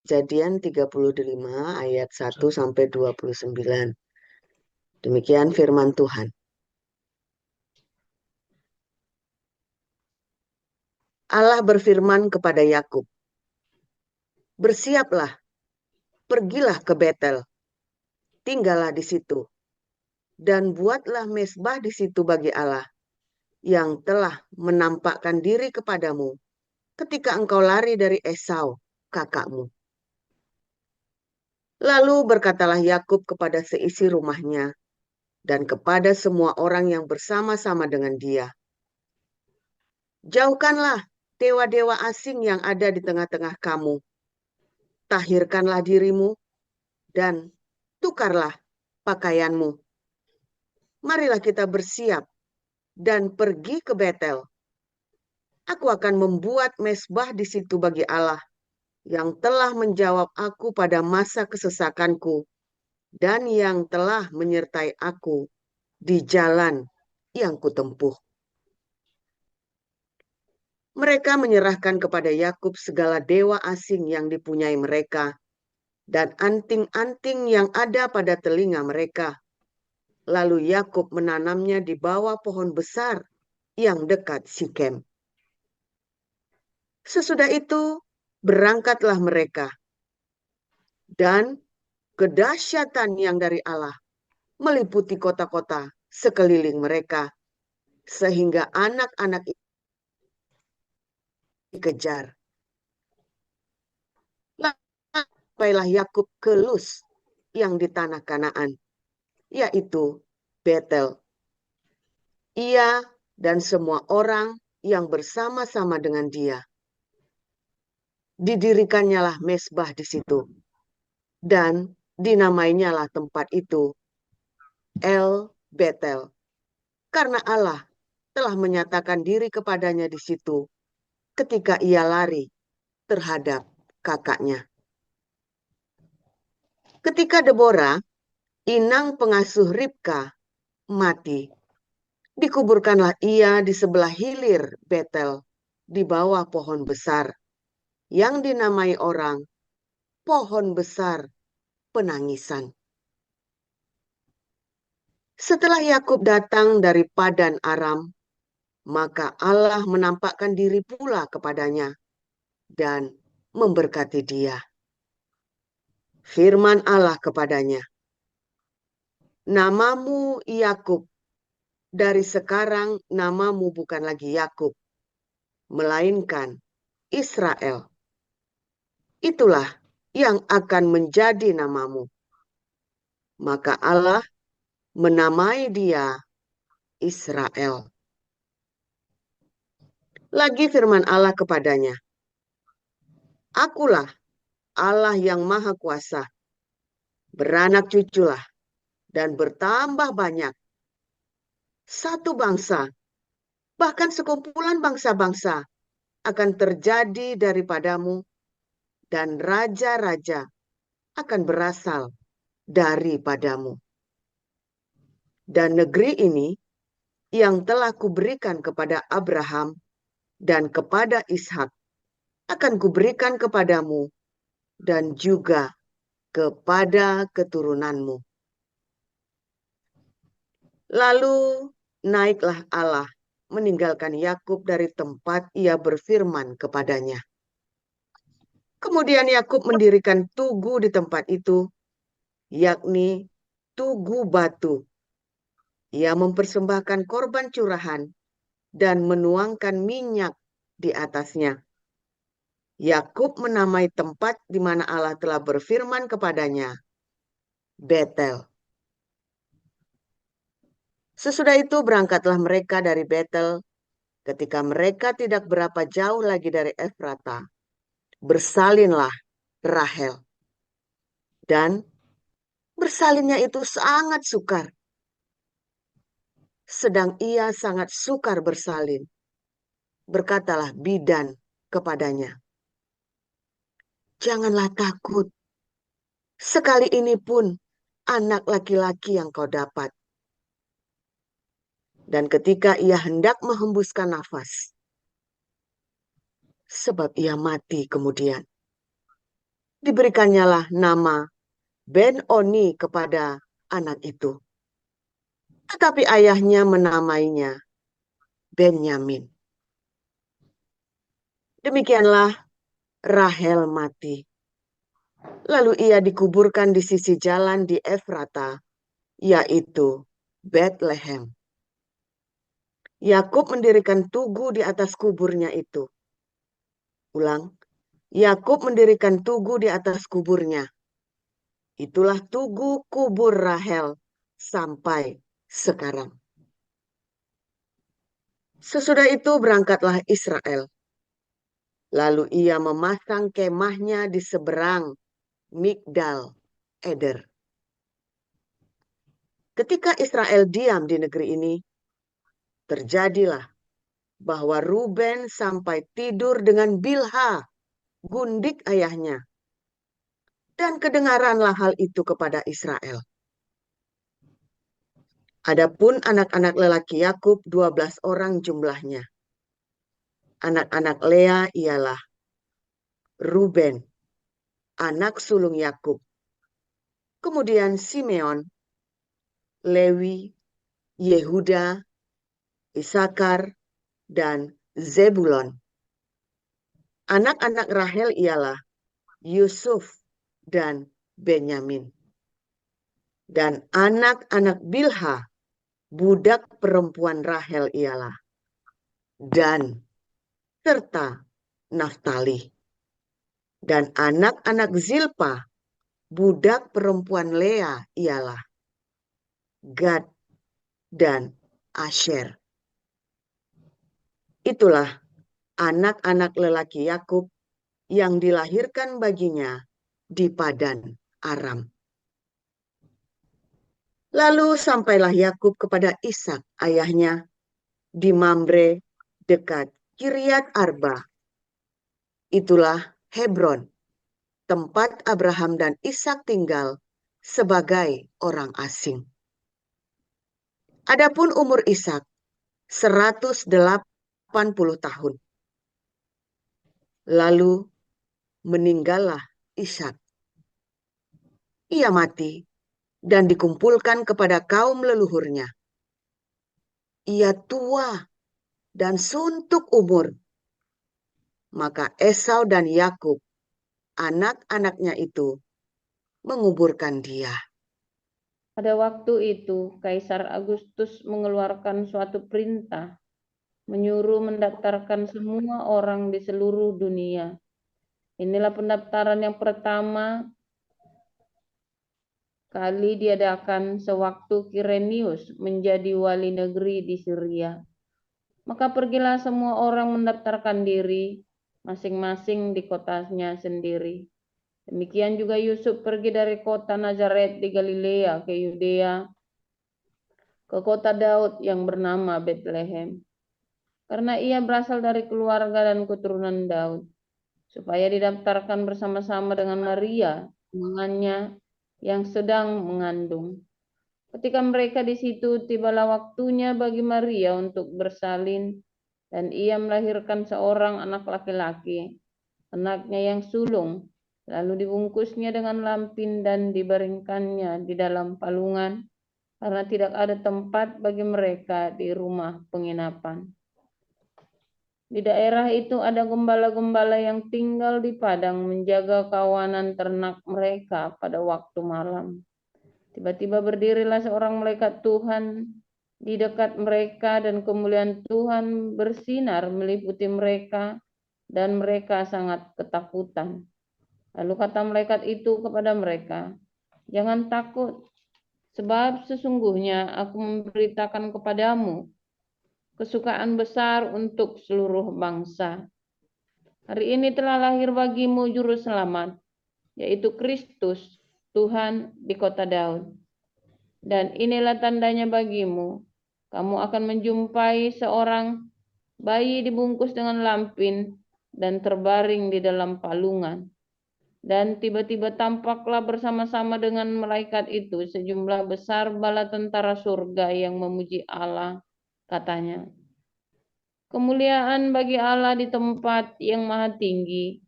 Kejadian 35 ayat 1 sampai 29. Demikian firman Tuhan. Allah berfirman kepada Yakub, "Bersiaplah, pergilah ke Betel, tinggallah di situ, dan buatlah mezbah di situ bagi Allah, yang telah menampakkan diri kepadamu ketika engkau lari dari Esau, kakakmu." Lalu berkatalah Yakub kepada seisi rumahnya dan kepada semua orang yang bersama-sama dengan dia, "Jauhkanlah dewa-dewa asing yang ada di tengah-tengah kamu. Tahirkanlah dirimu dan tukarlah pakaianmu. Marilah kita bersiap dan pergi ke Betel. Aku akan membuat mezbah di situ bagi Allah yang telah menjawab aku pada masa kesesakanku dan yang telah menyertai aku di jalan yang kutempuh." Mereka menyerahkan kepada Yakub segala dewa asing yang dipunyai mereka dan anting-anting yang ada pada telinga mereka. Lalu Yakub menanamnya di bawah pohon besar yang dekat Sikem. Sesudah itu berangkatlah mereka, dan kedahsyatan yang dari Allah meliputi kota-kota sekeliling mereka, sehingga anak-anak dikejar. Sampailah Yakub ke Luz yang di tanah Kanaan, yaitu Betel. Ia dan semua orang yang bersama-sama dengan dia. Didirikannyalah mezbah di situ, dan dinamainyalah tempat itu El Betel, karena Allah telah menyatakan diri kepadanya di situ ketika ia lari terhadap kakaknya. Ketika Deborah, inang pengasuh Ribka, mati, dikuburkanlah ia di sebelah hilir Betel, di bawah pohon besar, yang dinamai orang pohon besar penangisan. Setelah Yakub datang dari Padan Aram, maka Allah menampakkan diri pula kepadanya dan memberkati dia. Firman Allah kepadanya, "Namamu Yakub, dari sekarang namamu bukan lagi Yakub, melainkan Israel. Itulah yang akan menjadi namamu." Maka Allah menamai dia Israel. Lagi firman Allah kepadanya, "Akulah Allah yang Maha Kuasa. Beranak cuculah dan bertambah banyak. Satu bangsa, bahkan sekumpulan bangsa-bangsa akan terjadi daripadamu, dan raja-raja akan berasal daripadamu. Dan negeri ini yang telah kuberikan kepada Abraham dan kepada Ishak akan kuberikan kepadamu dan juga kepada keturunanmu." Lalu naiklah Allah meninggalkan Yakub dari tempat ia berfirman kepadanya. Kemudian Yakub mendirikan tugu di tempat itu, yakni tugu batu. Ia mempersembahkan korban curahan dan menuangkan minyak di atasnya. Yakub menamai tempat di mana Allah telah berfirman kepadanya Betel. Sesudah itu berangkatlah mereka dari Betel. Ketika mereka tidak berapa jauh lagi dari Efrata, bersalinlah Rahel. Dan bersalinnya itu sangat sukar. Sedang ia sangat sukar bersalin, berkatalah bidan kepadanya, "Janganlah takut. Sekali ini pun anak laki-laki yang kau dapat." Dan ketika ia hendak menghembuskan nafas, sebab ia mati kemudian, Diberikannya nama Ben-Oni kepada anak itu. Tetapi ayahnya menamainya Benyamin. Demikianlah Rahel mati. Lalu ia dikuburkan di sisi jalan di Efrata, yaitu Bethlehem. Yakub mendirikan tugu di atas kuburnya itu. Ulang, Yakub mendirikan tugu di atas kuburnya. Itulah tugu kubur Rahel sampai sekarang. Sesudah itu berangkatlah Israel. Lalu ia memasang kemahnya di seberang Migdal Eder. Ketika Israel diam di negeri ini, terjadilah bahwa Ruben sampai tidur dengan Bilha, gundik ayahnya. Dan kedengaranlah hal itu kepada Israel. Adapun anak-anak lelaki Yakub 12 orang jumlahnya. Anak-anak Lea ialah Ruben, anak sulung Yakub. Kemudian Simeon, Lewi, Yehuda, Isakar, dan Zebulon. Anak-anak Rahel ialah Yusuf dan Benyamin. Dan anak-anak Bilha, budak perempuan Rahel ialah Dan serta Naftali. Dan anak-anak Zilpa, budak perempuan Lea ialah Gad dan Asher. Itulah anak-anak lelaki Yakub yang dilahirkan baginya di Padan Aram. Lalu sampailah Yakub kepada Ishak ayahnya di Mamre dekat Kiryat Arba. Itulah Hebron, tempat Abraham dan Ishak tinggal sebagai orang asing. Adapun umur Ishak 180 tahun. Lalu meninggallah Ishak. Ia mati dan dikumpulkan kepada kaum leluhurnya. Ia tua dan suntuk umur. Maka Esau dan Yakub, anak-anaknya itu, menguburkan dia. Pada waktu itu, Kaisar Agustus mengeluarkan suatu perintah, menyuruh mendaftarkan semua orang di seluruh dunia. Inilah pendaftaran yang pertama kali diadakan sewaktu Kirenius menjadi wali negeri di Syria. Maka pergilah semua orang mendaftarkan diri, masing-masing di kotanya sendiri. Demikian juga Yusuf pergi dari kota Nazaret di Galilea ke Yudea, ke kota Daud yang bernama Bethlehem. Karena ia berasal dari keluarga dan keturunan Daud, supaya didaftarkan bersama-sama dengan Maria, tunangannya yang sedang mengandung. Ketika mereka di situ, tibalah waktunya bagi Maria untuk bersalin, dan ia melahirkan seorang anak laki-laki, anaknya yang sulung. Lalu dibungkusnya dengan lampin dan dibaringkannya di dalam palungan, karena tidak ada tempat bagi mereka di rumah penginapan. Di daerah itu ada gembala-gembala yang tinggal di padang menjaga kawanan ternak mereka pada waktu malam. Tiba-tiba berdirilah seorang malaikat Tuhan di dekat mereka dan kemuliaan Tuhan bersinar meliputi mereka dan mereka sangat ketakutan. Lalu kata malaikat itu kepada mereka, "Jangan takut, sebab sesungguhnya aku memberitakan kepadamu kesukaan besar untuk seluruh bangsa. Hari ini telah lahir bagimu juru selamat, yaitu Kristus, Tuhan di kota Daud. Dan inilah tandanya bagimu, kamu akan menjumpai seorang bayi dibungkus dengan lampin dan terbaring di dalam palungan." Dan tiba-tiba tampaklah bersama-sama dengan malaikat itu sejumlah besar bala tentara surga yang memuji Allah, katanya, "Kemuliaan bagi Allah di tempat yang maha tinggi,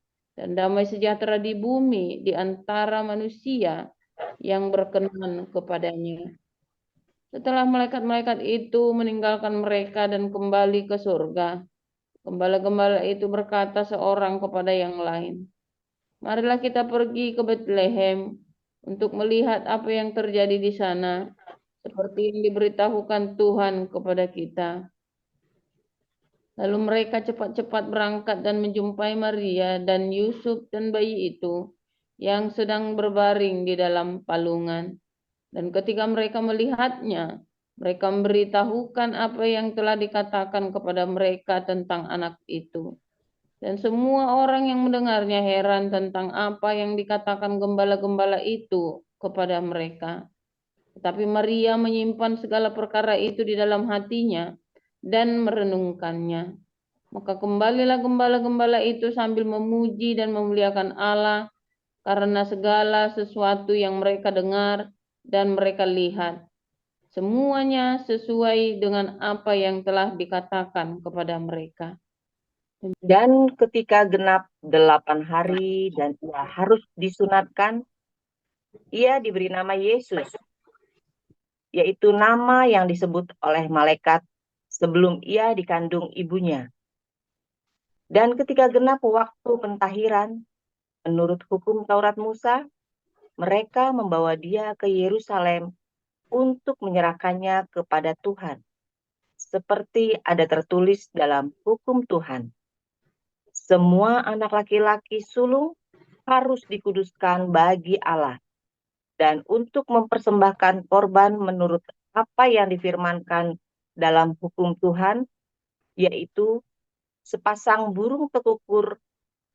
dan damai sejahtera di bumi di antara manusia yang berkenan kepadanya. Setelah malaikat-malaikat itu meninggalkan mereka dan kembali ke surga, gembala-gembala itu berkata seorang kepada yang lain, "Marilah kita pergi ke Betlehem untuk melihat apa yang terjadi di sana, seperti yang diberitahukan Tuhan kepada kita." Lalu mereka cepat-cepat berangkat dan menjumpai Maria dan Yusuf dan bayi itu yang sedang berbaring di dalam palungan. Dan ketika mereka melihatnya, mereka memberitahukan apa yang telah dikatakan kepada mereka tentang anak itu. Dan semua orang yang mendengarnya heran tentang apa yang dikatakan gembala-gembala itu kepada mereka. Tetapi Maria menyimpan segala perkara itu di dalam hatinya dan merenungkannya. Maka kembalilah gembala-gembala itu sambil memuji dan memuliakan Allah karena segala sesuatu yang mereka dengar dan mereka lihat. Semuanya sesuai dengan apa yang telah dikatakan kepada mereka. Dan ketika genap 8 hari dan ia harus disunatkan, ia diberi nama Yesus, yaitu nama yang disebut oleh malaikat sebelum ia dikandung ibunya. Dan ketika genap waktu pentahiran, menurut hukum Taurat Musa, mereka membawa dia ke Yerusalem untuk menyerahkannya kepada Tuhan, seperti ada tertulis dalam hukum Tuhan. Semua anak laki-laki sulung harus dikuduskan bagi Allah, dan untuk mempersembahkan korban menurut apa yang difirmankan dalam hukum Tuhan, yaitu sepasang burung tekukur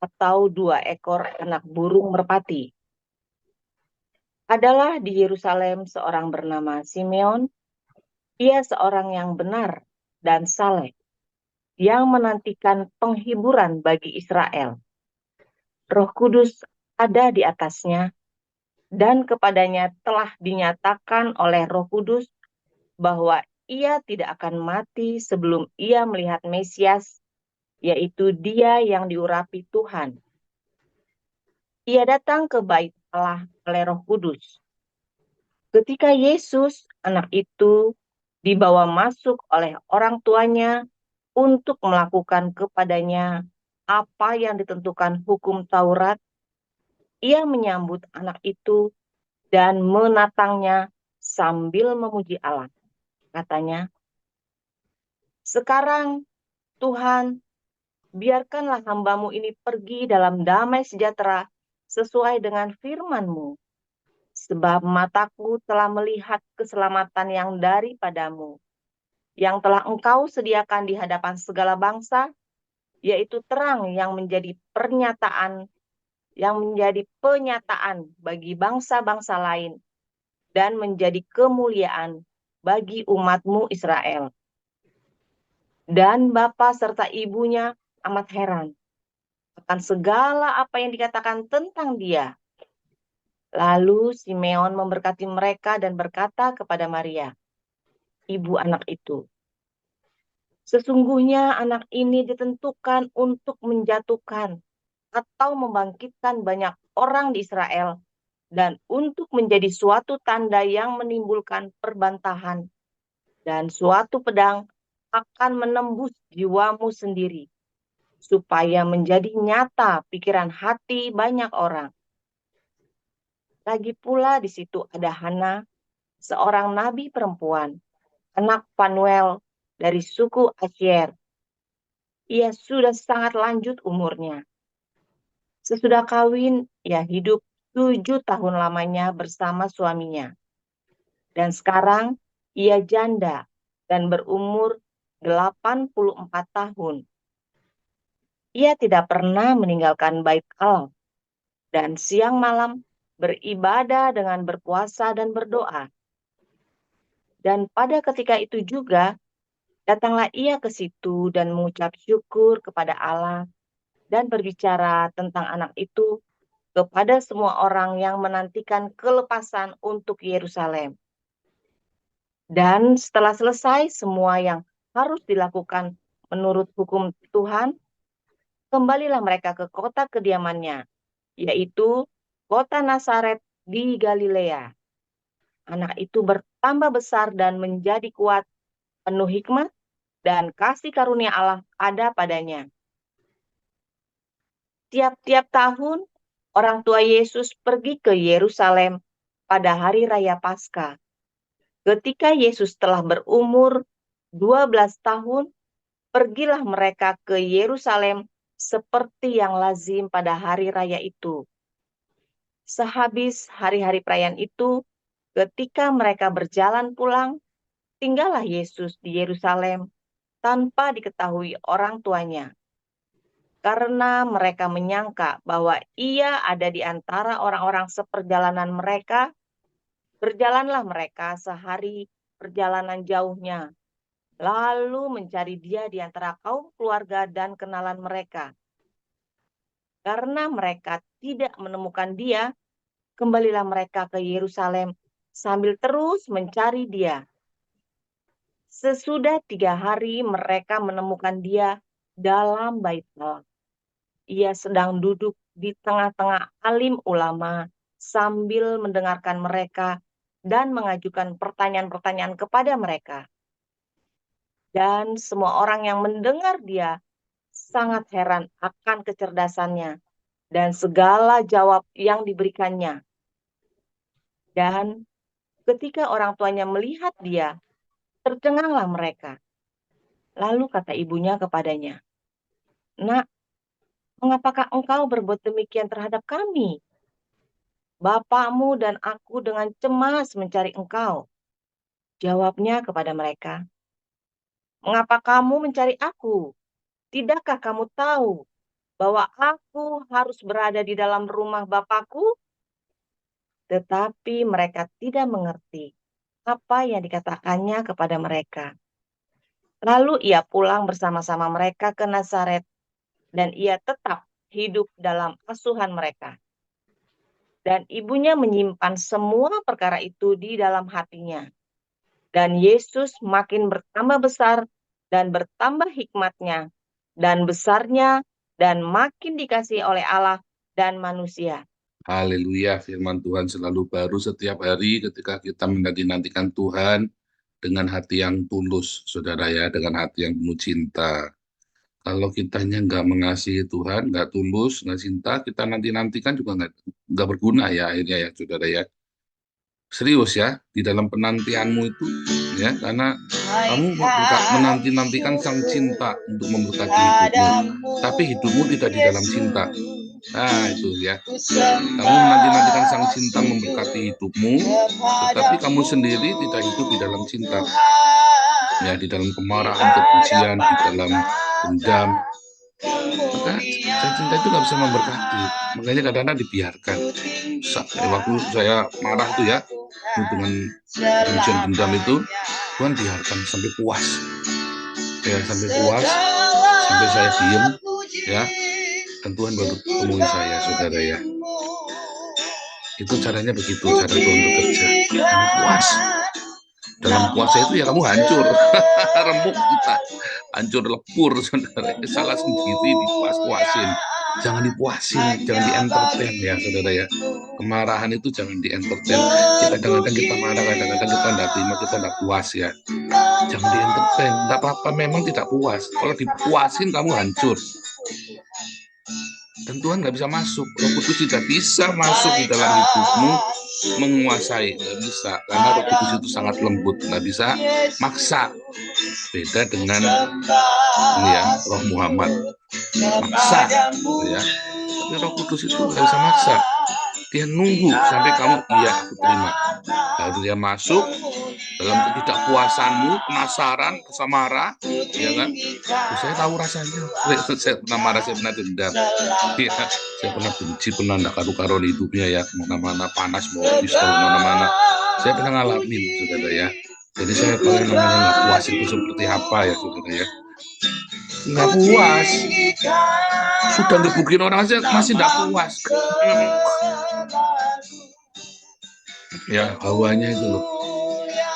atau 2 ekor anak burung merpati. Adalah di Yerusalem seorang bernama Simeon. Ia seorang yang benar dan saleh, yang menantikan penghiburan bagi Israel. Roh Kudus ada di atasnya, dan kepadanya telah dinyatakan oleh Roh Kudus bahwa ia tidak akan mati sebelum ia melihat Mesias, yaitu Dia yang diurapi Tuhan. Ia datang ke bait Allah oleh Roh Kudus. Ketika Yesus, anak itu, dibawa masuk oleh orang tuanya untuk melakukan kepadanya apa yang ditentukan hukum Taurat, ia menyambut anak itu dan menatangnya sambil memuji Allah. Katanya, "Sekarang, Tuhan, biarkanlah hamba-Mu ini pergi dalam damai sejahtera sesuai dengan firman-Mu, sebab mataku telah melihat keselamatan yang daripadamu, yang telah Engkau sediakan di hadapan segala bangsa, yaitu terang yang menjadi penyataan bagi bangsa-bangsa lain dan menjadi kemuliaan bagi umat-Mu Israel." Dan bapa serta ibunya amat heran akan segala apa yang dikatakan tentang dia. Lalu Simeon memberkati mereka dan berkata kepada Maria, ibu anak itu, "Sesungguhnya anak ini ditentukan untuk menjatuhkan atau membangkitkan banyak orang di Israel, dan untuk menjadi suatu tanda yang menimbulkan perbantahan, dan suatu pedang akan menembus jiwamu sendiri, supaya menjadi nyata pikiran hati banyak orang." Lagi pula di situ ada Hana, seorang nabi perempuan, anak Fanuel dari suku Asyer. Ia sudah sangat lanjut umurnya. Sesudah kawin, ia hidup 7 tahun lamanya bersama suaminya. Dan sekarang ia janda dan berumur 84 tahun. Ia tidak pernah meninggalkan bait Allah, dan siang malam beribadah dengan berpuasa dan berdoa. Dan pada ketika itu juga, datanglah ia ke situ dan mengucap syukur kepada Allah dan berbicara tentang anak itu kepada semua orang yang menantikan kelepasan untuk Yerusalem. Dan setelah selesai semua yang harus dilakukan menurut hukum Tuhan, kembalilah mereka ke kota kediamannya, yaitu kota Nazaret di Galilea. Anak itu bertambah besar dan menjadi kuat, penuh hikmat, dan kasih karunia Allah ada padanya. Tiap-tiap tahun, orang tua Yesus pergi ke Yerusalem pada hari raya Paskah. Ketika Yesus telah berumur 12 tahun, pergilah mereka ke Yerusalem seperti yang lazim pada hari raya itu. Sehabis hari-hari perayaan itu, ketika mereka berjalan pulang, tinggallah Yesus di Yerusalem tanpa diketahui orang tuanya. Karena mereka menyangka bahwa ia ada di antara orang-orang seperjalanan mereka, berjalanlah mereka sehari perjalanan jauhnya, lalu mencari dia di antara kaum keluarga dan kenalan mereka. Karena mereka tidak menemukan dia, kembalilah mereka ke Yerusalem sambil terus mencari dia. Sesudah 3 hari mereka menemukan dia dalam bait Allah. Ia sedang duduk di tengah-tengah alim ulama sambil mendengarkan mereka dan mengajukan pertanyaan-pertanyaan kepada mereka. Dan semua orang yang mendengar dia sangat heran akan kecerdasannya dan segala jawab yang diberikannya. Dan ketika orang tuanya melihat dia, tercenganglah mereka. Lalu kata ibunya kepadanya, "Nak, mengapakah engkau berbuat demikian terhadap kami? Bapakmu dan aku dengan cemas mencari engkau." Jawabnya kepada mereka, "Mengapa kamu mencari aku? Tidakkah kamu tahu bahwa aku harus berada di dalam rumah Bapakku?" Tetapi mereka tidak mengerti apa yang dikatakannya kepada mereka. Lalu ia pulang bersama-sama mereka ke Nazaret, dan ia tetap hidup dalam asuhan mereka. Dan ibunya menyimpan semua perkara itu di dalam hatinya. Dan Yesus makin bertambah besar dan bertambah hikmatnya dan besarnya dan makin dikasihi oleh Allah dan manusia. Haleluya, firman Tuhan selalu baru setiap hari ketika kita menanti-nantikan Tuhan dengan hati yang tulus, saudara ya, dengan hati yang penuh cinta. Kalau kitanya nggak mengasihi Tuhan, nggak tulus, nggak cinta, kita nanti-nantikan juga nggak berguna ya akhirnya ya, saudara ya. Serius ya, di dalam penantianmu itu ya, karena kamu menanti-nantikan sang cinta untuk memberkati hidupmu, tapi hidupmu tidak di dalam cinta. Nah itu ya, kamu menanti-nantikan sang cinta memberkati hidupmu, tetapi kamu sendiri tidak hidup di dalam cinta. Ya, di dalam kemarahan, kebencian, di dalam dendam, maka cinta itu nggak bisa memberkati. Makanya kadang-kadang dibiarkan. Waktu saya marah tuh ya, dengan kebencian dendam itu, Tuhan biarkan sampai puas. Ya, sampai puas, sampai saya diem, ya. Dan Tuhan baru temui saya, saudara ya. Itu caranya begitu, cara Tuhan bekerja. Sampai puas. Dalam puasa itu ya kamu hancur, remuk kita, hancur lebur, saudara. Salah sendiri dipuas-puasin, jangan dipuasin, jangan di-entertain ya, saudara ya. Kemarahan itu jangan di-entertain. Kadang-kadang kita marah, kadang-kadang kita tidak terima, kita tidak puas ya. Jangan di-entertain, tidak apa-apa, memang tidak puas. Kalau dipuasin kamu hancur. Dan Tuhan nggak bisa masuk, Roh Kudus tidak bisa masuk di dalam hidupmu, menguasai, nggak bisa, karena Roh Kudus itu sangat lembut, nggak bisa maksa. Beda dengan ini ya, Roh Muhammad, maksa, ya. Tapi Roh Kudus itu nggak bisa maksa. Dia nunggu sampai kamu, iya aku terima. Lalu dia masuk dalam ketidakpuasanmu, penasaran, kesamara, ya kan? Saya tahu rasanya. Saya pernah marah, saya pernah dendam. Ya, saya pernah benci, pernah tidak karu-karuan hidupnya ya, kemana-mana panas, mau pistol kemana-mana. Saya pernah ngalamin, saudara ya. Jadi saya tahu yang namanya nggak puas itu seperti apa ya, saudara ya. Nggak puas. Sudah dibukin orang aja masih nggak puas. Ya, hawanya itu loh.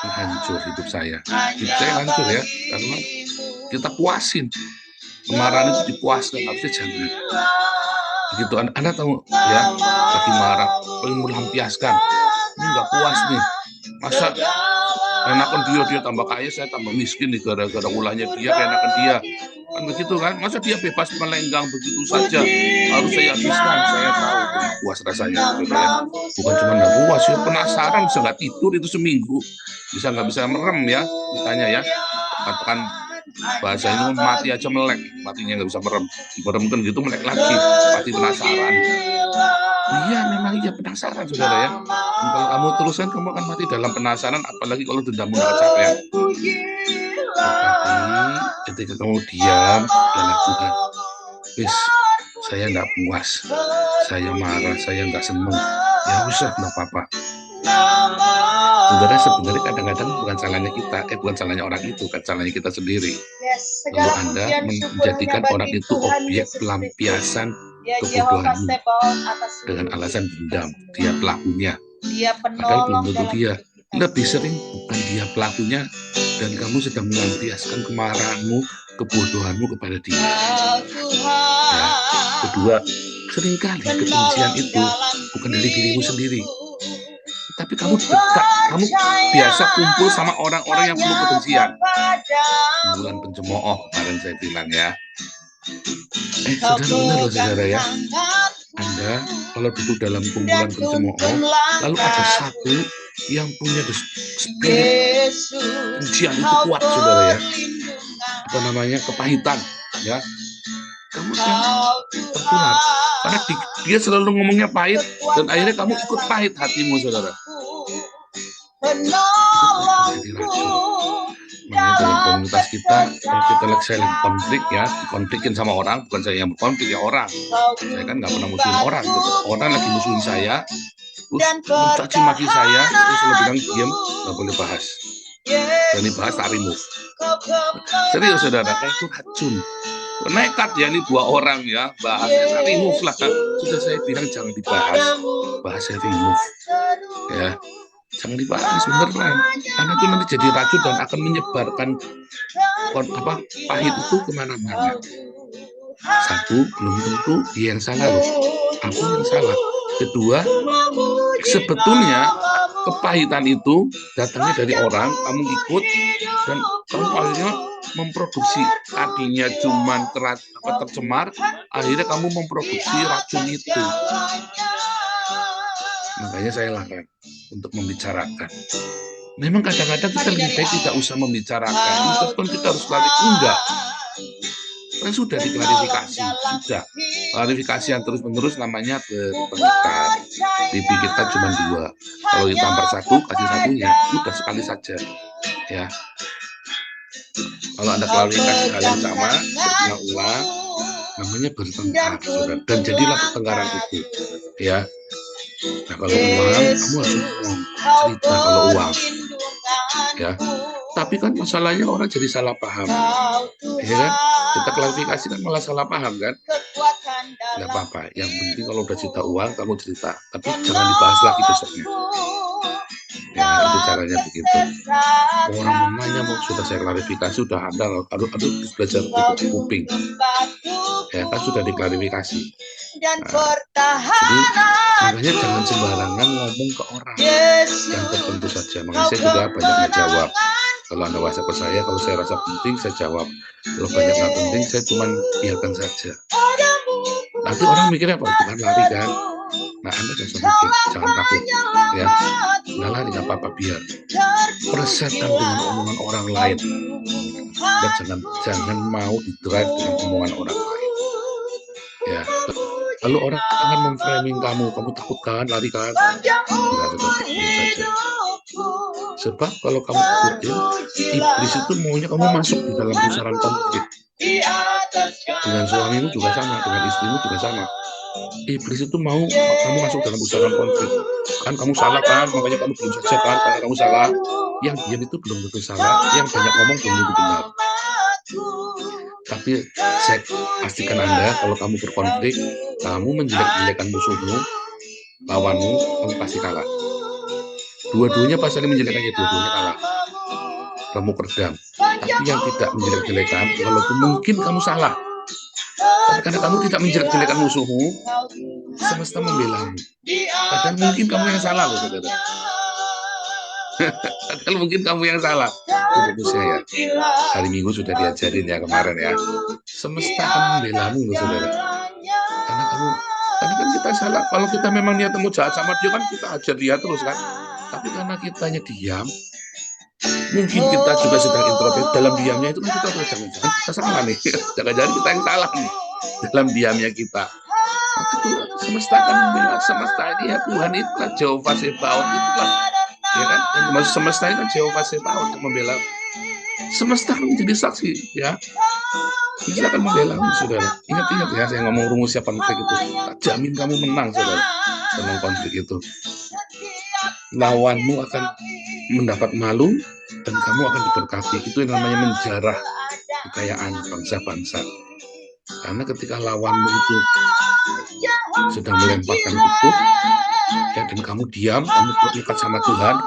Hancur hidup saya. Hidup saya hancur ya, karena kita puasin. kemarahan itu dipuaskan, harusnya jangan. Begitu Anda tahu ya, lagi marah, pengen melampiaskan, ini nggak puas nih, masa enakan dia tambah kaya, saya tambah miskin nih gara-gara ulahnya dia, keenakan dia, kan begitu kan? Masa dia bebas melenggang begitu saja, harus saya habiskan. Saya tahu itu nggak puas rasanya, saudara. Bukan cuma nggak puas, ya penasaran, bisa nggak tidur itu seminggu, nggak bisa merem ya, ditanya ya, katakan bahasa ini mati aja melek, matinya nggak bisa merem kan gitu, melek lagi, mati penasaran. Iya, memang iya penasaran, saudara ya. Dan kalau kamu terusan, kamu akan mati dalam penasaran, apalagi kalau dendammu nggak kecapean. Tetapi ketika kamu diam dan lakukan, wis, saya nggak puas, saya marah, saya nggak seneng, ya wis nggak apa-apa. Saudara, sebenarnya kadang-kadang bukan salahnya kita, bukan salahnya orang itu, kan salahnya kita sendiri. Lalu Anda menjadikan orang itu objek pelampiasan kebodohanmu dengan alasan dendam, dia pelakunya. Padahal belum tentu dia. Lebih sering bukan dia pelakunya, dan kamu sedang melampiaskan kemarahanmu, kebodohanmu kepada dia. Ya. Kedua, seringkali kebencian itu bukan dari dirimu sendiri, tapi kamu dekat, kamu biasa kumpul sama orang-orang yang penuh kebencian. Kumpulan pencemooh kemarin saya bilang ya. Saudara, benar loh saudara ya. Anda kalau duduk dalam kumpulan pencemooh, lalu ada satu yang punya spirit kebencian itu kuat, saudara ya. Apa namanya, kepahitan ya. Kamu akan tertular karena dia selalu ngomongnya pahit, dan akhirnya kamu ikut pahit hatimu, saudara. Itu jadi racun. Makanya dalam komunitas kita, kalau kita lagi silent konflik ya, dikonflikin sama orang, bukan saya yang berkonflik ya, orang. Saya kan nggak pernah musuhin orang gitu. Orang lagi musuhin saya, terus mencaci maki saya, terus saya bilang diam, nggak boleh bahas. Dan dibahas tak remove. Serius saudara, kayak itu racun. Nekat ya ini dua orang ya, bahasnya remove lah. Sudah saya bilang jangan dibahas, bahasnya remove ya, jangan dibahas beneran, karena itu nanti jadi racun dan akan menyebarkan pahit itu kemana-mana. Satu, belum tentu dia yang salah loh, aku yang salah. Kedua, sebetulnya kepahitan itu datangnya dari orang, kamu ikut dan kamu akhirnya memproduksi, tadinya cuma tercemar, akhirnya kamu memproduksi racun itu. Makanya saya larang untuk membicarakan. Memang kadang-kadang kita lebih baik tidak usah membicarakan, meskipun kita harus lari, enggak. Kan sudah diklarifikasi, sudah. Klarifikasi yang terus-menerus namanya bertengkar. TV kita cuma 2. Kalau ditampar 1, kasih satunya, udah sekali saja. Ya. Kalau Anda klarifikasi hal yang sama, berulang-ulang, namanya bertengkar, saudara. Dan jadilah pertengkaran itu. Ya. Nah, kalau uang, kamu harus cerita kalau uang. Ya. Tapi kan masalahnya orang jadi salah paham, ya kan? Kita klarifikasi kan malah salah paham kan? Nggak apa-apa. Yang penting kalau udah cerita uang, kamu cerita. Tapi jangan dibahas lagi besoknya. Ya, itu caranya begitu. Orang nanya mau sudah saya klarifikasi, sudah Anda harus belajar tutup kuping. Ya kan sudah diklarifikasi. Nah, jadi makanya jangan sembarangan ngomong ke orang yang tertentu saja. Makanya saya juga banyak menjawab. Kalau Anda WhatsApp ke saya, kalau saya rasa penting, saya jawab. Kalau banyak nggak penting, saya cuma biarkan saja. Nanti orang mikirnya apa? Bukan lari kan? Nah, Anda jangan mikir, jangan takut. Ya, nggak lari, nggak apa-apa, biar. Persetan dengan omongan orang lain. Dan jangan mau di-drive dengan omongan orang lain. Ya, lalu orang akan memframing kamu takut kan, lari kan? Enggak, seperti saja. Sebab kalau kamu ikutin, iblis itu maunya kamu masuk di dalam pusaran konflik. Dengan suamimu juga sama, dengan istrimu juga sama. Iblis itu mau kamu masuk dalam pusaran konflik. Kan kamu salah kan, makanya kamu belum saja kan, karena kamu salah. Yang diam itu belum tentu salah, yang banyak ngomong belum tentu benar. Tapi saya pastikan Anda, kalau kamu berkonflik, kamu menjelek-jelekan musuhmu, lawanmu, kamu pasti kalah. Dua-duanya pas saling menjelekkannya, dua-duanya kalah. Kamu perdam. Tapi yang tidak menjelek-jelekan, walaupun mungkin kamu salah, Tapi karena kamu tidak menjelek-jelekan musuhmu, semesta membelamu. Padahal mungkin kamu yang salah loh, saudara. Padahal mungkin kamu yang salah. Itu saya ya. Hari Minggu sudah diajarin ya kemarin ya. Semesta akan membelamu loh, saudara. Karena kan kita salah. Kalau kita memang niat mau jahat sama dia kan kita ajar dia terus kan. Tapi karena kitanya diam, mungkin kita juga sedang introvert. Dalam diamnya itu kan kita jangan-jangan kita salah nih. Jangan-jangan kita yang salah nih dalam diamnya kita. Itu semesta akan membela. Semesta ini ya Tuhan itu kan Jehovah Sebaot itu kan. Ya kan? Yang maksud semesta ini kan Jehovah Sebaot untuk membela. Semesta akan menjadi saksi ya. Semesta akan membela saudara. Ingat-ingat ya saya ngomong rumus siapa konflik itu. Tak jamin kamu menang saudara dalam konflik itu. Lawanmu akan mendapat malu dan kamu akan diberkati. Itu yang namanya menjarah kekayaan bangsa-bangsa. Karena ketika lawanmu itu sedang melemparkan kutub, ya, dan kamu diam, kamu dekat sama Tuhan,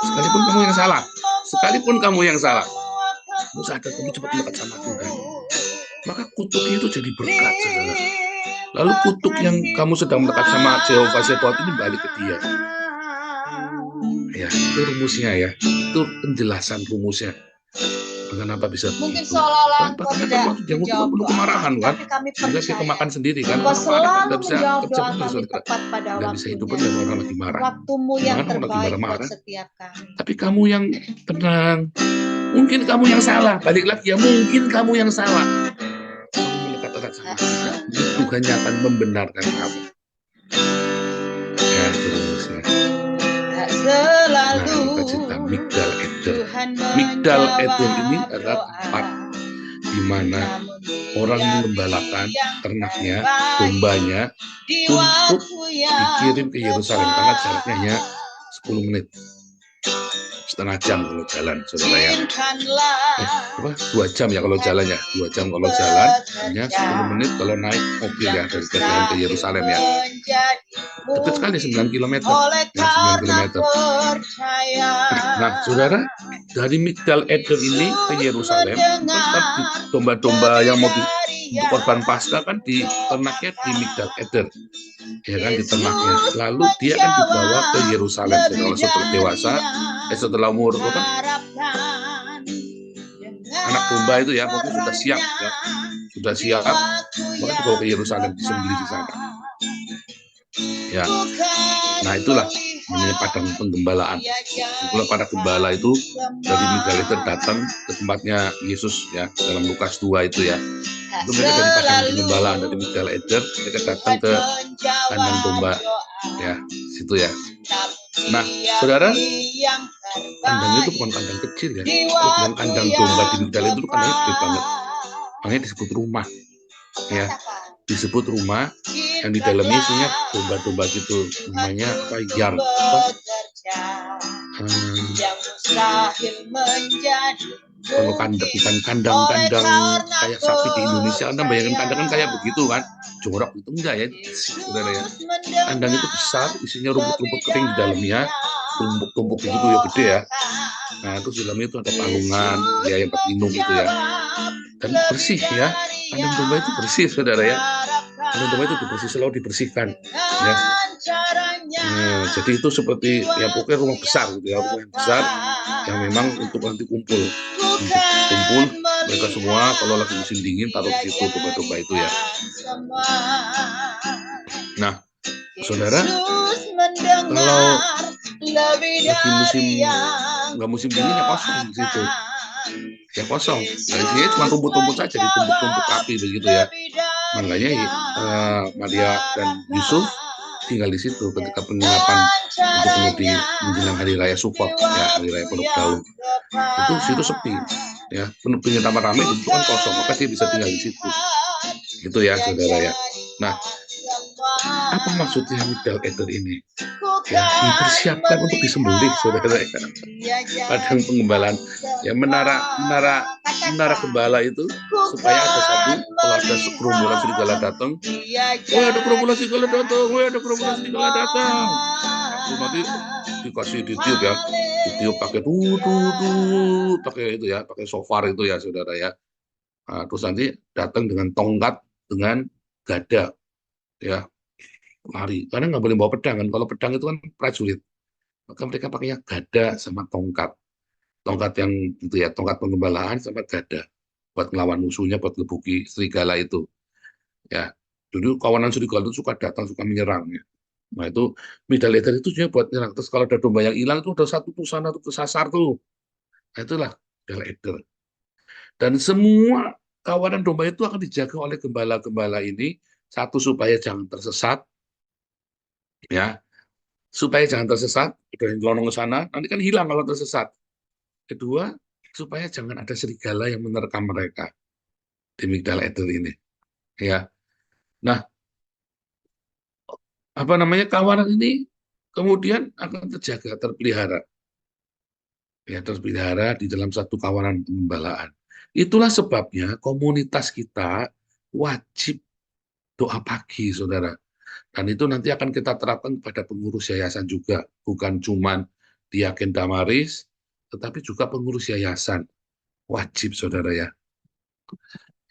sekalipun kamu yang salah, kamu sadar kamu cepat dekat sama Tuhan, maka kutuknya itu jadi berkat, saudara. Lalu kutuk yang kamu sedang mendekat sama Jehovah Sebaot ini balik ke dia. Ya, itu rumusnya ya, itu penjelasan rumusnya. Kenapa bisa mungkin begitu? seolah-olah Karena kau tidak waktu dia menjawab penuh doa kemarahan kan, tapi kami juga sih percaya kemakan sendiri kan, Engkau orang marah selalu nggak bisa menjawab kerja doa benar, kami saudara. tepat pada Nggak bisa hidup waktunya. benar orang lagi marah. Waktumu yang Gimana orang lagi terbaik buat marah-marah? setiap kami. Tapi kamu yang tenang, mungkin kamu yang salah. Balik lagi ya, mungkin kamu yang salah. Kamu melekat-lekat sama Tuhan. Tuhannya akan membenarkan kamu. Ya, terusnya. Tak Nah, selalu kita cerita Migdal Eder. Tuhan Migdal Eder menjawab ini adalah doa. tempat di mana Namun orang dia mengembalakan yang ternaknya, terbaik dombanya di untuk waktu yang dikirim ke Yerusalem karena jaraknya hanya tepat. 10 menit. Setengah jam kalau jalan, saudara ya. Izinkanlah 2 jam ya kalau jalannya, 2 jam kalau jalan, hanya 10 menit kalau naik mobil ya dari Bethlehem ke Yerusalem ya. Dekat sekali 9 km. oleh Ya, 9 karena km. percaya. Nah, saudara, dari Migdal Eder ini ke Yerusalem, kan domba-domba yang mau untuk korban Paskah kan di ternaknya di Migdal Eder, ya kan di ternaknya. Lalu dia akan dibawa ke Yerusalem setelah dewasa, setelah umur kan anak domba itu ya, mungkin sudah siap ya, maka dibawa ke Yerusalem disembelih di sana. Ya, nah itulah namanya padang penggembalaan. Itulah pada gembala itu dari Migdal Eder datang ke tempatnya Yesus ya dalam Lukas 2 itu ya. Itu mereka dari padang penggembalaan dari Migdal Eder mereka datang ke kandang domba ya situ ya. Nah, saudara, kandang itu bukan kandang kecil ya. Kalau kandang domba di Migdal Eder itu kandangnya gede banget. Makanya disebut rumah ya. Disebut rumah yang di dalamnya isinya domba-domba gitu, namanya apa, yard kalau kandang bukan kandang-kandang kayak sapi di Indonesia. Anda bayangin kandang kan kayak begitu kan, jorok itu enggak ya, saudara ya. Kandang itu besar, isinya rumput-rumput kering di dalamnya, tumpuk-tumpuk begitu ya, gede ya. Nah, terus di dalamnya itu ada palungan ya yang buat minum gitu ya, dan bersih ya. Kandang domba itu bersih, saudara ya. Kandang domba itu bersih, selalu dibersihkan ya. Nah, jadi itu seperti ya pokoknya rumah besar gitu ya, rumah yang besar yang memang untuk nanti kumpul mereka semua kalau lagi musim dingin taruh di situ domba-domba itu ya. Nah, saudara, kalau lagi musim dingin ya kosong di situ. Ya kosong. Dari sini cuma tumpuk-tumpuk saja, ditumpuk-tumpuk rapi begitu ya. Makanya Maria dan Yusuf tinggal di situ ketika penginapan untuk kemudian menjelang hari raya Sukot ya, hari raya Pondok Daun. Itu situ sepi ya, penuh penginapan ramai, itu kan kosong, maka dia bisa tinggal di situ. Gitu ya, saudara ya. Nah, apa maksudnya Migdal Eder ini? Ya, dipersiapkan untuk disembelih, saudara ya. Padang penggembalaan, ya menara gembala itu supaya ada satu, kalau ada sekerumunan serigala datang, ada kerumunan serigala datang, itu nanti dikasih ditiup ya, ditiup pakai pakai itu ya, pakai shofar itu ya, saudara ya. Nah, terus nanti datang dengan tongkat, dengan gada, ya lari. Karena nggak boleh bawa pedang kan. Kalau pedang itu kan prajurit. Maka mereka pakainya gada sama tongkat. Tongkat yang itu ya, tongkat penggembalaan sama gada. Buat ngelawan musuhnya, buat ngebuki serigala itu. Ya, dulu kawanan serigala itu suka datang, suka menyerang. Ya. Nah itu medal leather itu sebenarnya buat nyerang. Terus kalau ada domba yang hilang itu udah satu tuh sana tuh kesasar tuh. Nah itulah medal leather. Dan semua kawanan domba itu akan dijaga oleh gembala-gembala ini. Satu, supaya jangan tersesat, ya, supaya jangan tersesat, udah nyelonong ke sana, nanti kan hilang kalau tersesat. Kedua, supaya jangan ada serigala yang menerkam mereka di migdal eder ini, ya. Nah, apa namanya, kawanan ini kemudian akan terjaga, terpelihara, ya, terpelihara di dalam satu kawanan penggembalaan. Itulah sebabnya komunitas kita wajib doa pagi, saudara. Dan itu nanti akan kita terapkan kepada pengurus yayasan juga. Bukan cuma diaken damaris, tetapi juga pengurus yayasan. Wajib, saudara ya.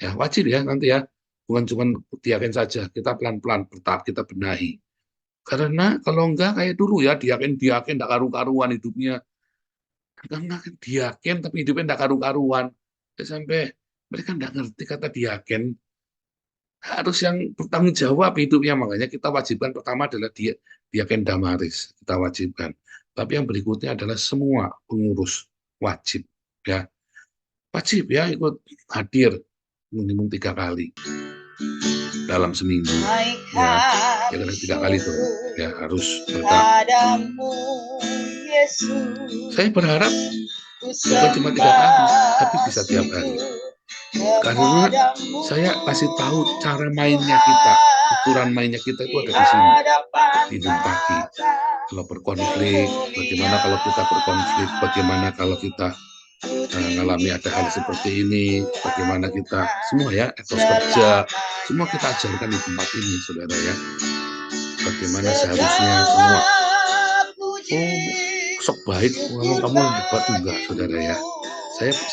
Ya, wajib ya nanti ya. Bukan cuma diaken saja. Kita pelan-pelan bertahap kita benahi. Karena kalau enggak kayak dulu ya, diaken enggak karu-karuan hidupnya. Karena diaken tapi hidupnya enggak karu-karuan. Sampai mereka enggak ngerti kata diaken. Harus yang bertanggung jawab hidupnya, makanya kita wajibkan pertama adalah diaken damaris, kita wajibkan. Tapi yang berikutnya adalah semua pengurus wajib, ya wajib ya ikut hadir minimum 3 kali dalam seminggu, ya karena 3 kali tuh ya harus bertahap. Saya berharap bukan cuma 3 kali, tapi bisa tiap hari. Karena saya kasih tahu cara mainnya kita, ukuran mainnya kita itu ada di sini, di pagi. Kalau berkonflik, bagaimana kalau kita berkonflik, bagaimana kalau kita mengalami ada hal seperti ini, bagaimana kita semua ya, etos kerja, semua kita ajarkan di tempat ini, saudara ya. Bagaimana seharusnya semua. Sok baik, ngomong kamu hebat enggak, saudara ya.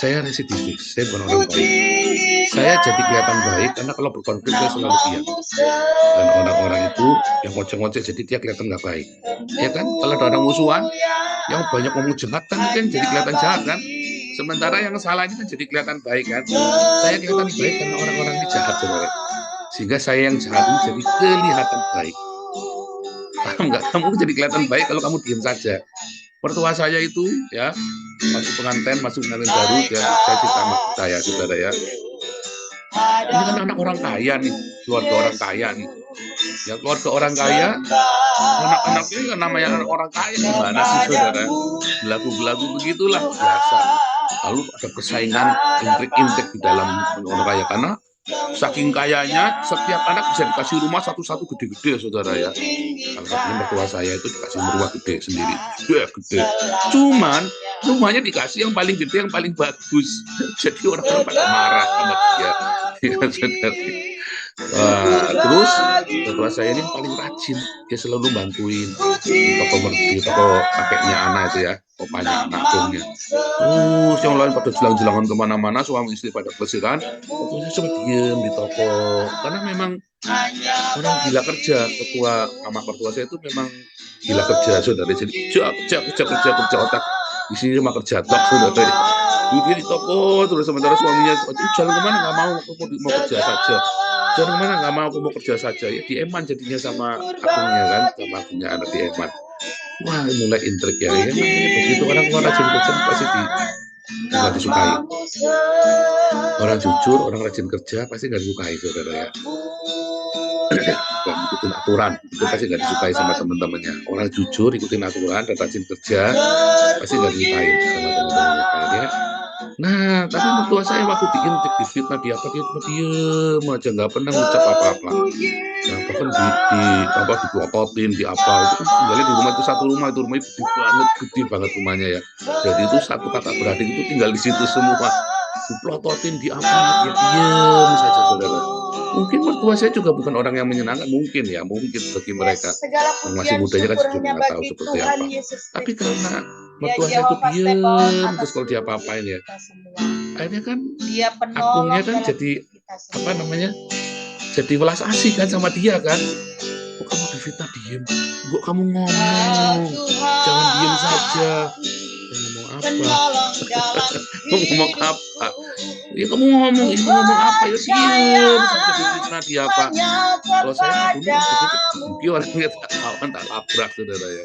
Saya residivis, saya bukan orang baik. Saya jadi kelihatan baik karena kalau berkonflik saya selalu diam. Dan orang-orang itu yang ngoceh-ngoceh jadi dia kelihatan nggak baik. Ya kan? Kalau ada orang musuhan yang banyak ngomong jahat kan jadi kelihatan jahat kan? Sementara yang salah ini kan jadi kelihatan baik kan? Saya kelihatan baik karena orang-orang ini jahat, saudara. Sehingga saya yang jahat ini jadi kelihatan baik. Paham nggak? Kamu jadi kelihatan baik kalau kamu diam saja. Mertua saya itu ya masuk pengantin baru ya, saya cerita sama saya, saudara ya. Ini kan anak orang kaya nih, keluarga orang kaya nih. Ya keluarga orang kaya, anak-anaknya kan namanya anak orang kaya, gimana sih, saudara? Belagu-belagu begitulah biasa. Lalu ada persaingan intrik-intrik di dalam orang kaya karena saking kayanya setiap anak bisa dikasih rumah satu-satu gede-gede, saudara ya. Salah satunya mertua saya itu dikasih rumah gede sendiri, gede. Cuman rumahnya dikasih yang paling gede, yang paling bagus. Jadi orang-orang pada marah sama dia. Ya, saudara. Terus mertua saya ini paling rajin, dia selalu bantuin di toko kakeknya anak itu ya, opanya anak punya. Yang lain pada jelang-jelangan kemana-mana, suami istri pada pelesiran, saya cuma diem di toko karena memang orang gila kerja. Ketua sama mertua saya itu memang gila kerja, saudara. Jadi kerja otak di sini cuma kerja tok, saudara. Dia di toko terus, sementara suaminya jalan kemana nggak mau, aku mau kerja saja. Jalan kemana nggak mau, aku mau kerja saja. Ya di Eman jadinya sama akunya kan, sama akunya anak di Eman. Wah, mulai intrik ya. Begitu orang rajin kerja pasti nggak disukai. Orang jujur, orang rajin kerja pasti nggak disukai, saudara ya. Dan ikutin aturan itu pasti nggak disukai sama teman-temannya. Orang jujur ikutin aturan dan rajin kerja pasti nggak disukai sama teman-temannya. Nah, tapi mertua saya waktu diintrik, difitnah, dia cuma diem aja, nggak pernah ngucap apa-apa. Nah, bahkan dipelototin, di apa, itu kan tinggalnya di rumah itu satu rumah, itu rumahnya gede banget rumahnya ya. Jadi itu satu kakak beradik itu tinggal di situ semua. Dipelototin, di apa, dia diem saja, saudara. Mungkin mertua saya juga bukan orang yang menyenangkan, mungkin bagi mereka yang masih mudanya kan juga nggak tahu seperti apa. Tapi karena mertua saya itu diem, terus kalau dia apa-apain ya, akhirnya kan Dia akungnya penolong kan dalam jadi kita apa semua. namanya, jadi welas asih kan sama dia kan. Kok kamu Devita diem, kok kamu ngomong, jangan diem saja. Ngomong apa? Penolong dalam Ngomong apa? hidupku. Ya kamu ngomong, ibu ngomong apa? Ya diem saja difitnah dia apa? Hanya Kalau saya mah dulu waktu kecil, kepadamu mungkin orangnya tak kawan tak labrak saudara ya.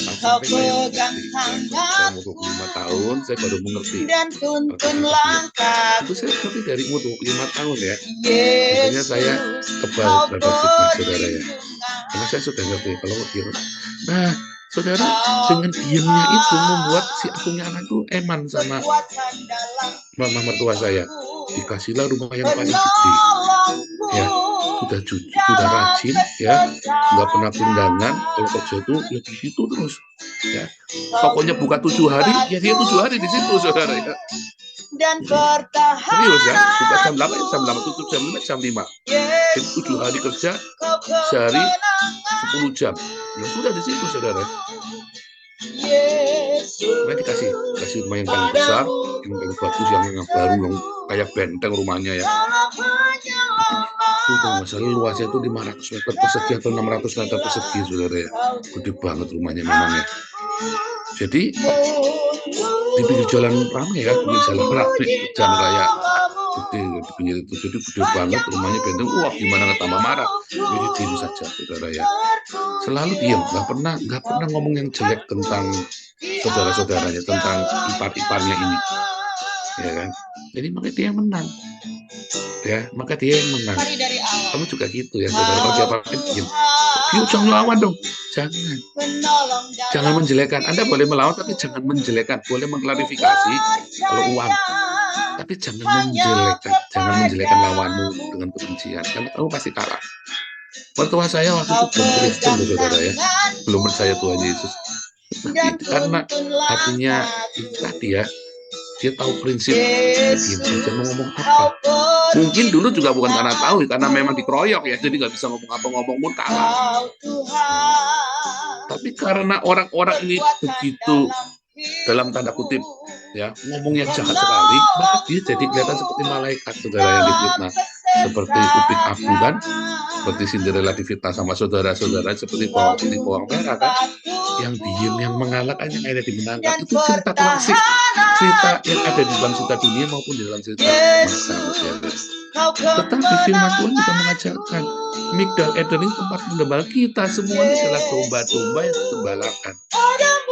Nah, kau sampai saya pegang mengerti. Saya umur 25 tahun, saya baru mengerti. dan tuntun Itu langkahku. saya ngerti dari umur 25 tahun ya. Makanya saya Yesus, kebal kau terhadap fitnah saudara ya. perlindungan. Karena saya sudah ngerti kalau dia. Nah, saudara, dengan diamnya itu membuat si akungnya anak itu eman sama Kekuatan dalam mama mertua saya. hidupku. Dikasihlah rumah yang paling gede. Penolongku Ya, sudah jujur, sudah rajin, ya, nggak pernah kundangan. Kalau kerja itu ya di situ terus. Ya, pokoknya buka 7 hari, ya dia 7 hari di situ, saudara ya. Dan bertahan. Serius ya, buka jam 8, jam 8, tutup jam 5, jam 5. Jadi 7 hari kerja, sehari 10 jam. Ya sudah di situ, saudara. Kemudian dikasih rumah yang paling besar, yang paling bagus, yang baru, yang kayak benteng rumahnya ya. Itu kalau nggak salah luasnya itu 500 meter persegi atau 600 meter persegi, saudara ya. Gede banget rumahnya memang ya. Jadi di pinggir jalan ramai ya, pinggir jalan ramai, jalan raya gede di pinggir itu. Jadi gede banget rumahnya benteng. Wah, gimana nggak tambah marah? Jadi diem saja, saudara ya. Selalu diam, nggak pernah ngomong yang jelek tentang saudara-saudaranya, tentang ipar-iparnya ini, ya kan? Jadi maka dia yang menang, ya, maka dia yang menang. Hari dari awal. Kamu juga gitu ya, saudara. Kalau dia apa-apa diam, yuk jangan lawan dong, jangan menjelekan. Anda boleh melawan, tapi jangan menjelekan. Boleh mengklarifikasi kalau uang, tapi jangan menjelekan lawanmu dengan kebencian, karena kamu pasti kalah. Mertua saya waktu itu belum Kristen, saudara ya, belum percaya Tuhan Yesus. Tapi karena hatinya itu tadi ya, dia tahu prinsip, diam saja mau ngomong apa. Mungkin dulu juga bukan karena tahu, karena memang dikeroyok ya, jadi nggak bisa ngomong apa, ngomong pun kalah. Tapi karena orang-orang ini begitu, dalam tanda kutip ya, ngomongnya jahat sekali, maka dia jadi kelihatan seperti malaikat, saudara, yang difitnah. Seperti Upik Abu kan, seperti Cinderella difitnah sama saudara-saudara, seperti bawang putih, bawang merah kan, yang diem, yang mengalah kan, yang akhirnya dimenangkan. Itu cerita klasik, cerita yang ada di dalam cerita dunia maupun di dalam cerita masa modern. Tetapi firman Tuhan juga mengajarkan Migdal Eden ini tempat menggembala kita, semuanya adalah domba-domba yang ditembalakan.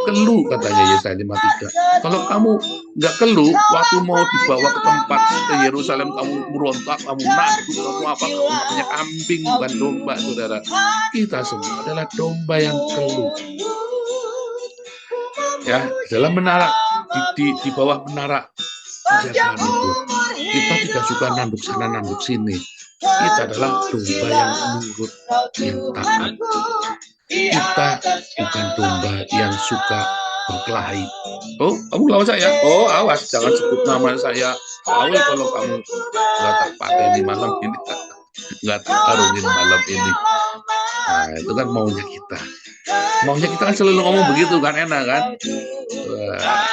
Keluh, katanya Yesaya 53. Kalau kamu nggak keluh, waktu mau dibawa ke tempat ke Yerusalem, kamu merontak, kamu nangis, kamu apa, kamu namanya kambing bukan domba, saudara. Kita semua adalah domba yang keluh. Ya, dalam menara, di bawah menara penjagaan itu, kita tidak suka nanduk sana nanduk sini. Kita adalah domba yang nurut, yang taat. Kita bukan domba yang suka berkelahi. Oh, kamu lawan saya? Oh, awas, jangan sebut nama saya. Tahu kalau kamu nggak tak pateni malam ini, nggak tak karungin malam ini. Nah, itu kan maunya kita. Maunya kita kan selalu ngomong begitu kan, enak kan? Wah,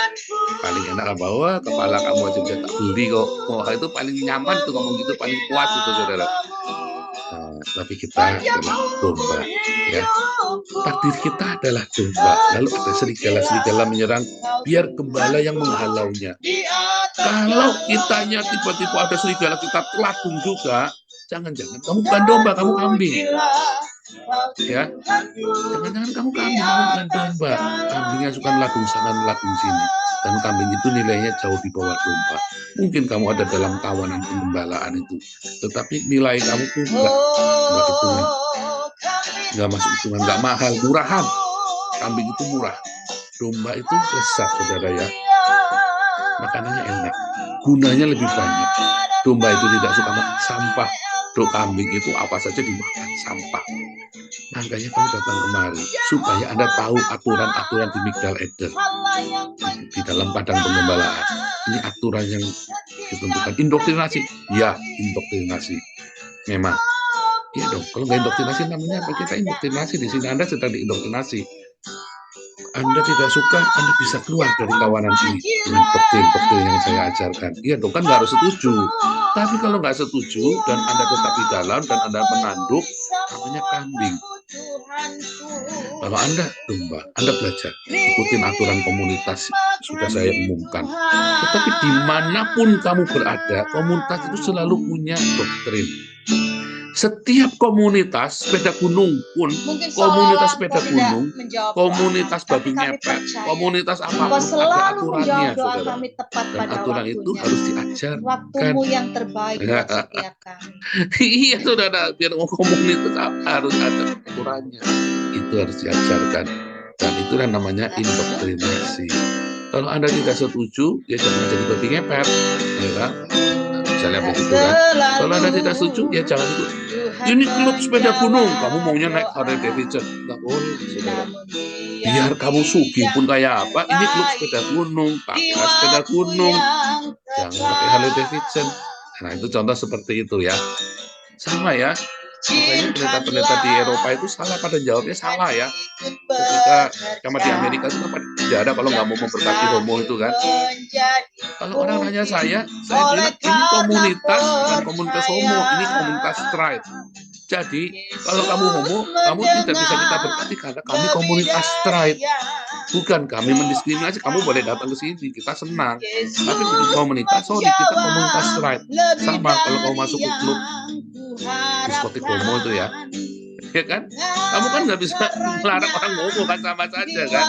paling enak apa? Wah, kepala kamu aja bisa tak beli kok. Wah, itu paling nyaman tuh ngomong gitu, paling puas itu, saudara. Nah, tapi kita adalah domba, ya. Takdir kita adalah domba. Lalu ada serigala menyerang, biar gembala yang menghalaunya. Kalau kitanya tiba-tiba ada serigala, kita telakung juga, jangan-jangan kamu bukan domba, kamu kambing. Ya, jangan-jangan kamu kambing, kamu bukan domba. Kambingnya suka melakung sana, melakung sini. Dan kambing itu nilainya jauh di bawah domba. Mungkin kamu ada dalam kawanan penggembalaan itu, tetapi nilai kamu tuh nggak hitungan, nggak masuk hitungan, nggak mahal, murahan. Kambing itu murah, domba itu lezat, saudara ya. Makanannya enak, gunanya lebih banyak. Domba itu tidak suka makan sampah. Kambing itu apa saja dimakan sampah. Makanya kamu datang kemari supaya Anda tahu aturan-aturan di Migdal Eder, di dalam padang penggembalaan. Ini aturan yang ditentukan. Indoktrinasi, ya, indoktrinasi. Memang, iya dong. Kalau nggak indoktrinasi namanya apa? Kita indoktrinasi di sini. Anda sedang diindoktrinasi. Anda tidak suka, Anda bisa keluar dari kawanan ini dengan doktrin-doktrin yang saya ajarkan. Iya dong, kan nggak harus setuju. Tapi kalau nggak setuju dan Anda tetap di dalam dan Anda menanduk, namanya kambing. Kalau Anda domba, Anda belajar ikutin aturan komunitas sudah saya umumkan. Tetapi dimanapun kamu berada, komunitas itu selalu punya doktrin. Setiap komunitas sepeda gunung pun, Mungkin komunitas seolah-olah sepeda engkau gunung, tidak menjawab doa komunitas kami, babi tapi kami ngepet, percaya komunitas Engkau apapun ada selalu aturannya, menjawab doa saudara. kami tepat Dan pada aturan itu waktunya. harus diajarkan. Waktumu yang terbaik buat setiap kami. Iya saudara, biar komunitas harus ada aturannya. Itu harus diajarkan. Dan itulah namanya indoktrinasi. Kalau Anda tidak setuju, ya jangan jadi babi ngepet, ya kan? Misalnya begitu kan. Kalau Anda tidak setuju, ya jangan ikut. Ini klub sepeda gunung, kamu maunya naik Harley Davidson. Nggak boleh, saudara. Biar kamu sugih pun kayak apa, ini klub sepeda gunung, pakai sepeda gunung. Jangan pakai Harley Davidson. Nah, itu contoh seperti itu ya. Sama ya. Makanya pendeta-pendeta di Eropa itu salah pada jawabnya salah ya. Ketika sama di Amerika itu kan pada penjara kalau nggak mau memberkati homo itu kan. Kalau orang nanya saya bilang ini komunitas bukan komunitas homo, ini komunitas straight. Jadi kalau kamu homo, kamu tidak bisa kita berkati karena kami komunitas straight. Bukan kami mendiskriminasi, kamu boleh datang ke sini, kita senang. Tapi begitu kamu menikah, sorry, kita komunitas straight. Sama kalau kamu masuk ke klub diskotik homo itu ya. Ya kan? Kamu kan nggak bisa melarang orang homo kan, sama saja kan?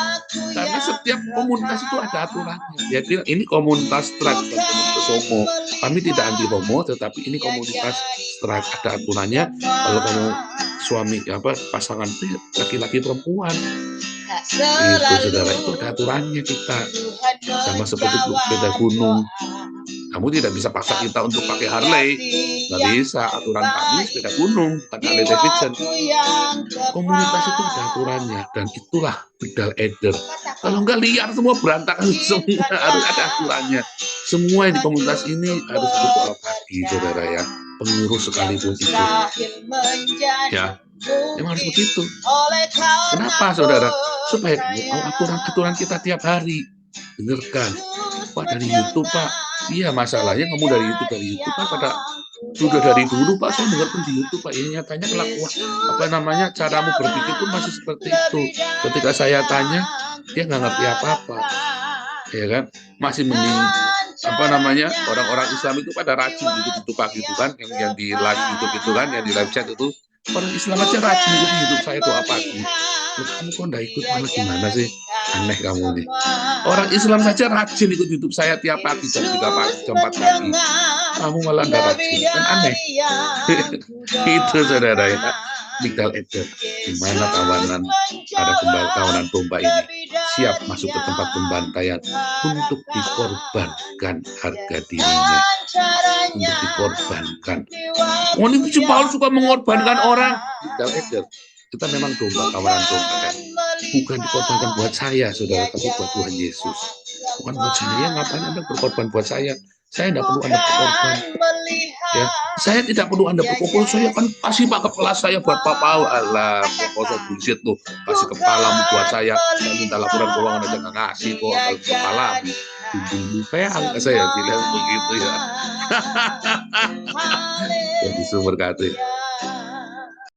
Karena setiap komunitas itu ada aturannya. Dia bilang ini komunitas straight, bukan komunitas homo. Kami tidak anti homo, tetapi ini komunitas straight, ada aturannya. Kalau kamu suami pasangan laki-laki perempuan, itu saudara, itu ada aturannya kita. Sama seperti klub sepeda gunung. Kamu tidak bisa paksa kita untuk pakai Harley. Nggak bisa. Aturan kami sepeda gunung, bukan Harley Davidson. Komunitas itu ada aturannya. Dan itulah bedal eder. Kalau nggak liar semua berantakan semua. Harus ada aturannya. Semua yang di komunitas ini harus berdoa pagi, saudara ya. Pengurus sekalipun itu. Ya, memang harus begitu. Kenapa, saudara? Supaya aturan-aturan kita tiap hari. Dengarkan. Pak, dari YouTube, Pak. Iya, masalahnya kamu dari YouTube Pak, pada sudah dari dulu Pak, saya dengarkan di YouTube Pak, ini nyatanya kelakuan caramu berpikir pun masih seperti itu. Ketika saya tanya, dia nggak ngerti apa-apa, ya kan? Masih mending orang-orang Islam itu pada rajin gitu Pak gitu kan, yang di live YouTube itu kan, yang di live chat itu orang Islam aja rajin ikut YouTube saya doa pagi. Kamu kok nggak ikut, malah gimana sih? Aneh kamu nih. Orang Islam saja rajin ikut YouTube saya tiap pagi jam 3 pagi, jam 4 pagi. Kamu malah nggak rajin, kan aneh. Itu saudara ya, legal eder. Di mana kawanan domba ini siap masuk ke tempat pembantaian untuk dikorbankan harga dirinya, untuk dikorbankan. Ini Paulus suka mengorbankan orang. Legal eder. Kita memang domba, kawanan domba kan. Bukan dikorbankan buat saya, saudara, tapi buat Tuhan Yesus. Bukan buat saya, ngapain Anda berkorban buat saya? Saya tidak perlu Anda berkorban. Ya, saya tidak perlu Anda berkorban. Saya kan kasih Pak kepala saya buat Pak Paul. Alah, kosong bullshit tuh. Kasih kepalamu buat saya. Saya minta laporan keuangan aja nggak ngasih kok. Kepalamu. Saya bilang begitu ya. Jadi sumber kata.